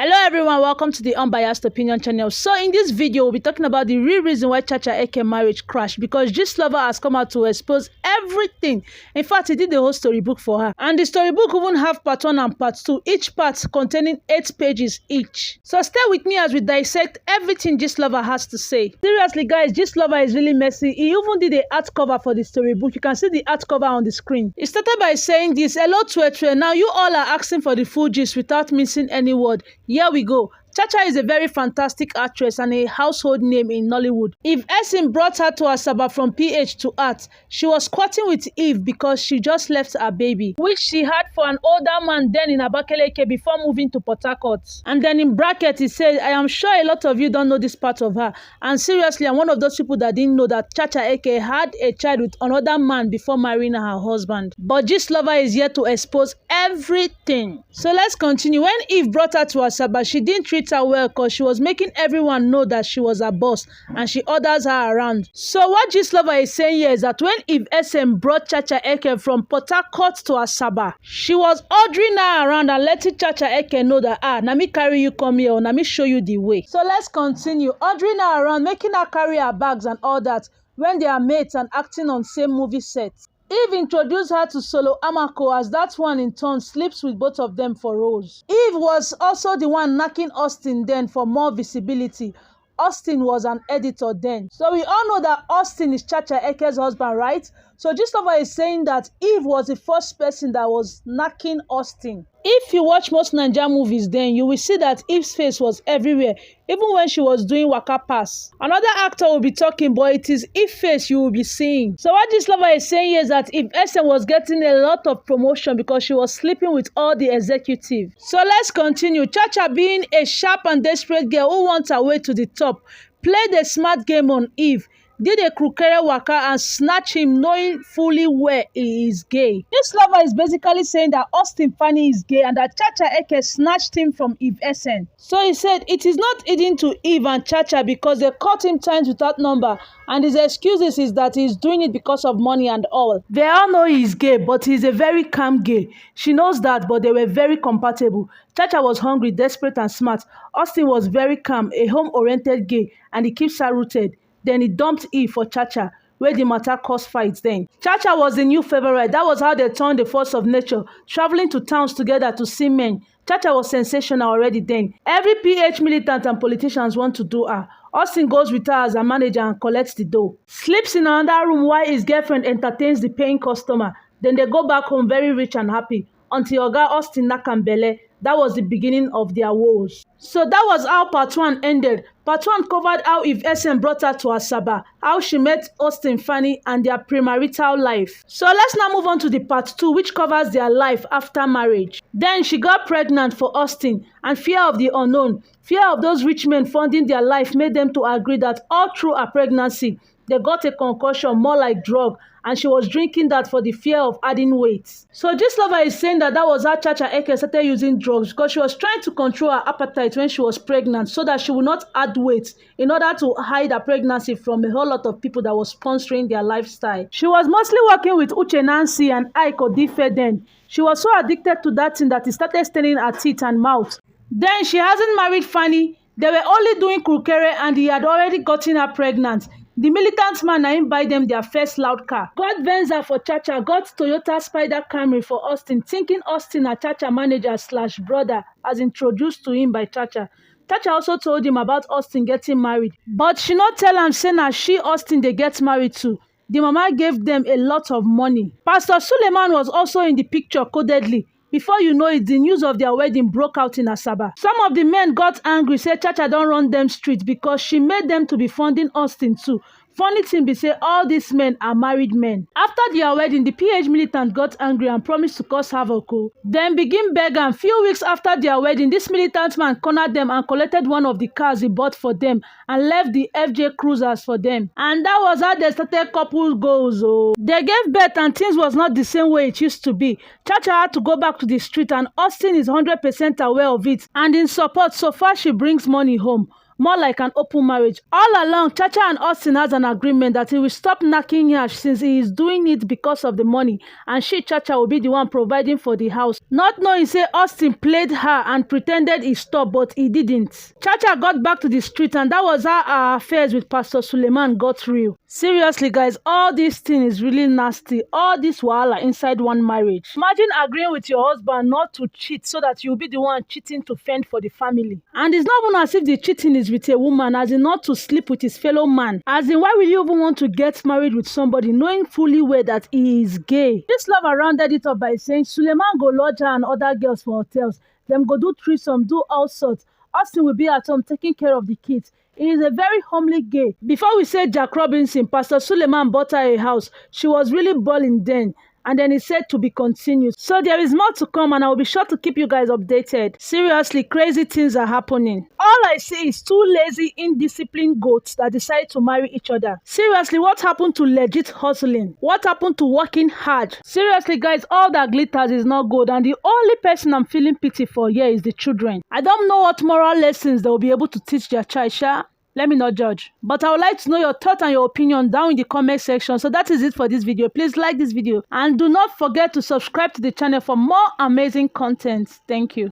Hello everyone, welcome to the Unbiased Opinion channel. So in this video, we'll be talking about the real reason why Chacha Eke marriage crashed, because this lover has come out to expose everything. In fact, he did the whole storybook for her. And the storybook even have part 1 and part 2, each part containing 8 pages each. So stay with me as we dissect everything this lover has to say. Seriously guys, this lover is really messy. He even did the art cover for the storybook. You can see the art cover on the screen. He started by saying this: "Hello Twitter, now you all are asking for the full gist without missing any word. Here we go. Chacha is a very fantastic actress and a household name in Nollywood. If Esin brought her to Asaba from PH to art, she was squatting with Eve because she just left her baby, which she had for an older man then in Abakaleke before moving to Port Harcourt." And then in bracket he said, "I am sure a lot of you don't know this part of her. And seriously, I'm one of those people that didn't know that Chacha Eke had a child with another man before marrying her husband. But this lover is here to expose everything." So let's continue. When Eve brought her to Asaba, she didn't treat her well because she was making everyone know that she was a boss and she orders her around. So what this lover is saying here is that when Eve SM brought Chacha Eke from Port Harcourt to Asaba, she was ordering her around and letting Chacha Eke know that, na me carry you come here, or na me show you the way. So let's continue. Ordering her around, making her carry her bags and all that when they are mates and acting on same movie sets. Eve introduced her to Solo Amako, as that one in turn sleeps with both of them for roles. Eve was also the one knocking Austin then for more visibility. Austin was an editor then. So we all know that Austin is Chacha Eke's husband, right? So this lover is saying that Eve was the first person that was knocking Austin. If you watch most Nigerian movies then, you will see that Eve's face was everywhere, even when she was doing Waka Pass. Another actor will be talking, but it is Eve's face you will be seeing. So what this lover is saying here is that Eve SM was getting a lot of promotion because she was sleeping with all the executives. So let's continue. Chacha, being a sharp and desperate girl who wants her way to the top, played a smart game on Eve, did a krukere waka and snatch him knowing fully well he is gay. This lover is basically saying that Austin Fanny is gay and that Chacha Eke snatched him from Eve SN. So he said it is not hidden to Eve and Chacha because they caught him times without number, and his excuses is that he's doing it because of money and all. They all know he's gay, but he's a very calm gay. She knows that, but they were very compatible. Chacha was hungry, desperate and smart. Austin was very calm, a home-oriented gay, and he keeps her rooted. Then he dumped Eve for Chacha, where the matter caused fights then. Chacha was the new favorite. That was how they turned the force of nature, traveling to towns together to see men. Chacha was sensational already then. Every PH militant and politicians want to do her. Austin goes with her as a manager and collects the dough. Sleeps in another room while his girlfriend entertains the paying customer. Then they go back home very rich and happy until Oga Austin Nakambele. That was the beginning of their woes. So that was how part 1 ended. Part 1 covered how Eve SM brought her to Asaba, how she met Austin Fanny and their premarital life. So let's now move on to the part 2, which covers their life after marriage. Then she got pregnant for Austin, and fear of the unknown, fear of those rich men funding their life made them to agree that all through her pregnancy, they got a concoction more like drug, and she was drinking that for the fear of adding weight. So this lover is saying that that was how Chacha Eke started using drugs because she was trying to control her appetite when she was pregnant so that she would not add weight in order to hide her pregnancy from a whole lot of people that was sponsoring their lifestyle. She was mostly working with Uche Nancy and Ike Odife then. She was so addicted to that thing that it started staining her teeth and mouth. Then she hasn't married Fanny. They were only doing krukere and he had already gotten her pregnant. The militant man na him buy them their first loud car. Got Venza for Chacha, got Toyota Spider Camry for Austin, thinking Austin a Chacha manager / brother as introduced to him by Chacha. Chacha also told him about Austin getting married, but she not tell him say na she Austin they get married to. The mama gave them a lot of money. Pastor Suleiman was also in the picture codedly. Before you know it, the news of their wedding broke out in Asaba. Some of the men got angry, said Chacha don't run them street because she made them to be funding Austin too. Funny thing be say all these men are married men. After their wedding, the PH militant got angry and promised to cause havoc. Then begin beg, and few weeks after their wedding, this militant man cornered them and collected one of the cars he bought for them and left the FJ Cruisers for them. And that was how they started couple goals. They gave birth and things was not the same way it used to be. Chacha had to go back to the street and Austin is 100% aware of it and in support. So far she brings money home. more like an open marriage. All along, Chacha and Austin has an agreement that he will stop knocking her since he is doing it because of the money, and she, Chacha, will be the one providing for the house. Not knowing, say Austin played her and pretended he stopped, but he didn't. Chacha got back to the street, and that was how our affairs with Pastor Suleiman got real. Seriously, guys, all this thing is really nasty. All this wahala inside one marriage. Imagine agreeing with your husband not to cheat so that you'll be the one cheating to fend for the family. And it's not even as if the cheating is with a woman, as in not to sleep with his fellow man. As in, why will you even want to get married with somebody knowing fully well that he is gay? This lover rounded it up by saying Suleiman go lodge her and other girls for hotels. Them go do threesome, do all sorts. Austin will be at home taking care of the kids. He is a very homely gay. Before we say Jack Robinson, Pastor Suleiman bought her a house. She was really balling then. And then he said to be continued. So there is more to come, and I will be sure to keep you guys updated. Seriously, crazy things are happening. All I say is two lazy, indisciplined goats that decide to marry each other. Seriously, what happened to legit hustling? What happened to working hard? Seriously, guys, all that glitters is not good, and the only person I'm feeling pity for here is the children. I don't know what moral lessons they will be able to teach their chacha. Let me not judge. But I would like to know your thoughts and your opinion down in the comment section. So that is it for this video. Please like this video and do not forget to subscribe to the channel for more amazing content. Thank you.